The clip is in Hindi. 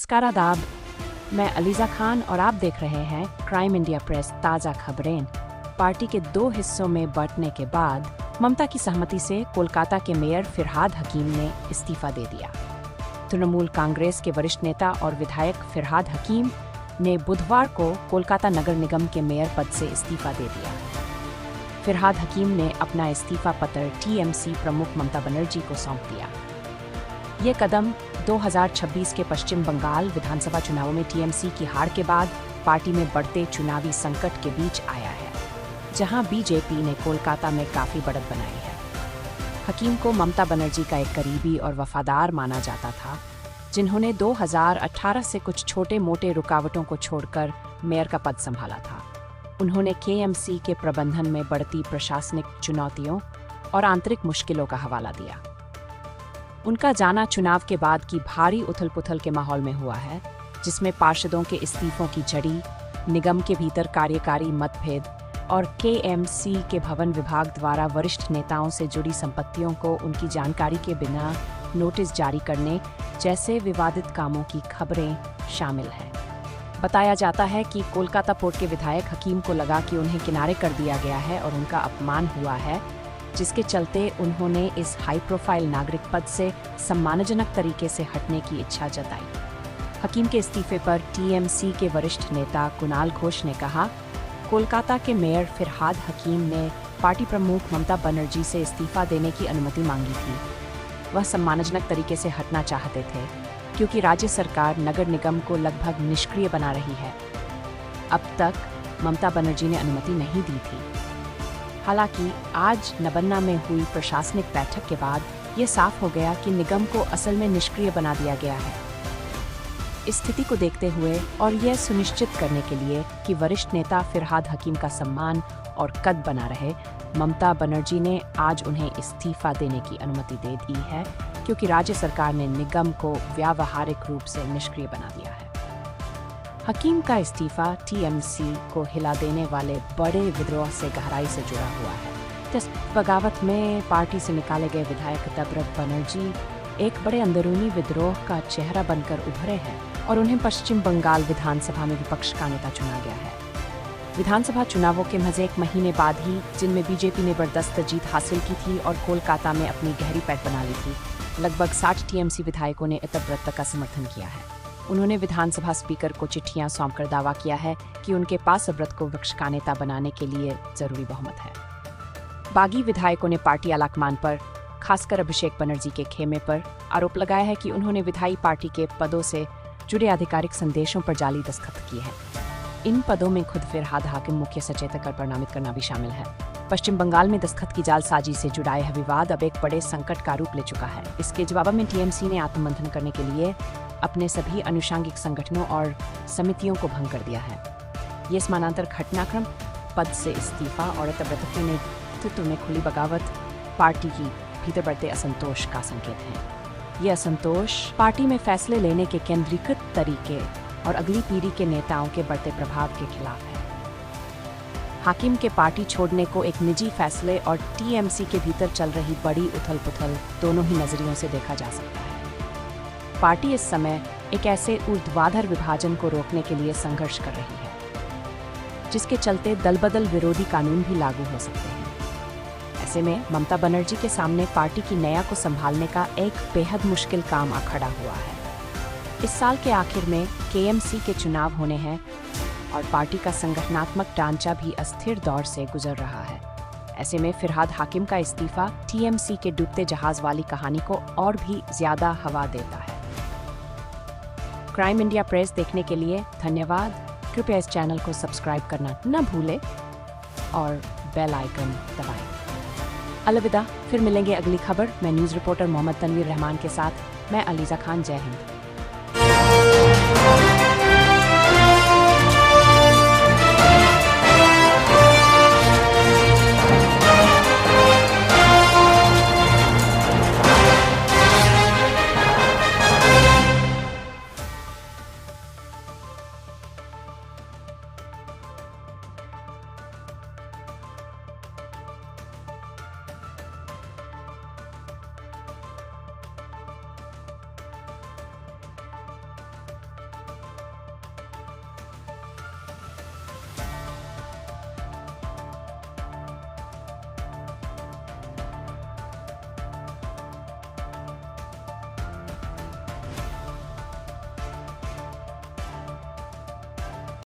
नमस्कार आदाब, मैं अलीज़ा खान और आप देख रहे हैं क्राइम इंडिया प्रेस ताज़ा खबरें। पार्टी के 2 हिस्सों में बंटने के बाद ममता की सहमति से कोलकाता के मेयर फिरहाद हकीम ने इस्तीफा दे दिया। तृणमूल कांग्रेस के वरिष्ठ नेता और विधायक फिरहाद हकीम ने बुधवार को कोलकाता नगर निगम के मेयर पद से इस्तीफा दे दिया। फिरहाद हकीम ने अपना इस्तीफा पत्र टीएमसी प्रमुख ममता बनर्जी को सौंप दिया। ये कदम 2026 के पश्चिम बंगाल विधानसभा चुनावों में टीएमसी की हार के बाद पार्टी में बढ़ते चुनावी संकट के बीच आया है, जहां बीजेपी ने कोलकाता में काफी बढ़त बनाई है। हकीम को ममता बनर्जी का एक करीबी और वफादार माना जाता था, जिन्होंने 2018 से कुछ छोटे मोटे रुकावटों को छोड़कर मेयर का पद संभाला था। उन्होंने केएमसी के प्रबंधन में बढ़ती प्रशासनिक चुनौतियों और आंतरिक मुश्किलों का हवाला दिया। उनका जाना चुनाव के बाद की भारी उथल-पुथल के माहौल में हुआ है, जिसमें पार्षदों के इस्तीफों की झड़ी, निगम के भीतर कार्यकारी मतभेद और केएमसी के भवन विभाग द्वारा वरिष्ठ नेताओं से जुड़ी संपत्तियों को उनकी जानकारी के बिना नोटिस जारी करने जैसे विवादित कामों की खबरें शामिल हैं। बताया जाता है कि कोलकाता पोर्ट के विधायक हकीम को लगा कि उन्हें किनारे कर दिया गया है और उनका अपमान हुआ है, जिसके चलते उन्होंने इस हाई प्रोफाइल नागरिक पद से सम्मानजनक तरीके से हटने की इच्छा जताई। हकीम के इस्तीफे पर टीएमसी के वरिष्ठ नेता कुणाल घोष ने कहा, कोलकाता के मेयर फिरहाद हकीम ने पार्टी प्रमुख ममता बनर्जी से इस्तीफा देने की अनुमति मांगी थी। वह सम्मानजनक तरीके से हटना चाहते थे, क्योंकि राज्य सरकार नगर निगम को लगभग निष्क्रिय बना रही है। अब तक ममता बनर्जी ने अनुमति नहीं दी थी। हालांकि आज नबन्ना में हुई प्रशासनिक बैठक के बाद ये साफ हो गया कि निगम को असल में निष्क्रिय बना दिया गया है। इस स्थिति को देखते हुए और यह सुनिश्चित करने के लिए कि वरिष्ठ नेता फिरहाद हकीम का सम्मान और कद बना रहे, ममता बनर्जी ने आज उन्हें इस्तीफा देने की अनुमति दे दी है, क्योंकि राज्य सरकार ने निगम को व्यावहारिक रूप से निष्क्रिय बना दिया है। हकीम का इस्तीफा टीएमसी को हिला देने वाले बड़े विद्रोह से गहराई से जुड़ा हुआ है। इस बगावत में पार्टी से निकाले गए विधायक तबरक बनर्जी एक बड़े अंदरूनी विद्रोह का चेहरा बनकर उभरे हैं और उन्हें पश्चिम बंगाल विधानसभा में विपक्ष का नेता चुना गया है। विधानसभा चुनावों के महज 1 महीने बाद ही, जिनमें बीजेपी ने बर्दाश्त जीत हासिल की थी और कोलकाता में अपनी गहरी पैठ बना ली थी, लगभग 60 टीएमसी विधायकों ने तबरक का समर्थन किया है। उन्होंने विधानसभा स्पीकर को चिट्ठियां सौंपकर दावा किया है कि उनके पास तबरक को विपक्ष का नेता बनाने के लिए जरूरी बहुमत है। बागी विधायकों ने पार्टी आलाकमान पर, खासकर अभिषेक बनर्जी के खेमे पर आरोप लगाया है कि उन्होंने विधायी पार्टी के पदों से जुड़े आधिकारिक संदेशों पर जाली दस्तखत किए हैं। इन पदों में खुद फिरहाद हाकिम मुख्य सचेतक कर प्रणामित करना भी शामिल है। पश्चिम बंगाल में दस्तखत की जालसाजी से जुड़ा यह विवाद अब एक बड़े संकट का रूप ले चुका है। इसके जवाब में टीएमसी ने आत्ममंथन करने के लिए अपने सभी अनुषंगिक संगठनों और समितियों को भंग कर दिया है। ये समानांतर घटनाक्रम, पद से इस्तीफा और तबरक के नेतृत्व में खुली बगावत पार्टी की भीतर बढ़ते असंतोष का संकेत है। ये असंतोष पार्टी में फैसले लेने के केंद्रीकृत तरीके और अगली पीढ़ी के नेताओं के बढ़ते प्रभाव के खिलाफ है। हाकिम के पार्टी छोड़ने को एक निजी फैसले और टीएमसी के भीतर चल रही बड़ी उथल-पुथल दोनों ही नजरियों से देखा जा सकता है। पार्टी इस समय एक ऐसे ऊर्ध्वाधर विभाजन को रोकने के लिए संघर्ष कर रही है, जिसके चलते दल-बदल विरोधी कानून भी लागू हो सकते हैं। ऐसे में ममता बनर्जी के सामने पार्टी की नया को संभालने का एक बेहद मुश्किल काम आ खड़ा हुआ है। इस साल के आखिर में केएमसी के चुनाव होने हैं और पार्टी का संगठनात्मक ढांचा भी अस्थिर दौर से गुजर रहा है। ऐसे में फिरहाद हाकिम का इस्तीफा टीएमसी के डूबते जहाज वाली कहानी को और भी ज्यादा हवा देता है। क्राइम इंडिया प्रेस देखने के लिए धन्यवाद। कृपया इस चैनल को सब्सक्राइब करना न भूलें और बेल आइकन दबाएं। अलविदा, फिर मिलेंगे अगली खबर। मैं न्यूज़ रिपोर्टर मोहम्मद तनवीर रहमान के साथ। मैं अलीज़ा खान। जय हिंद।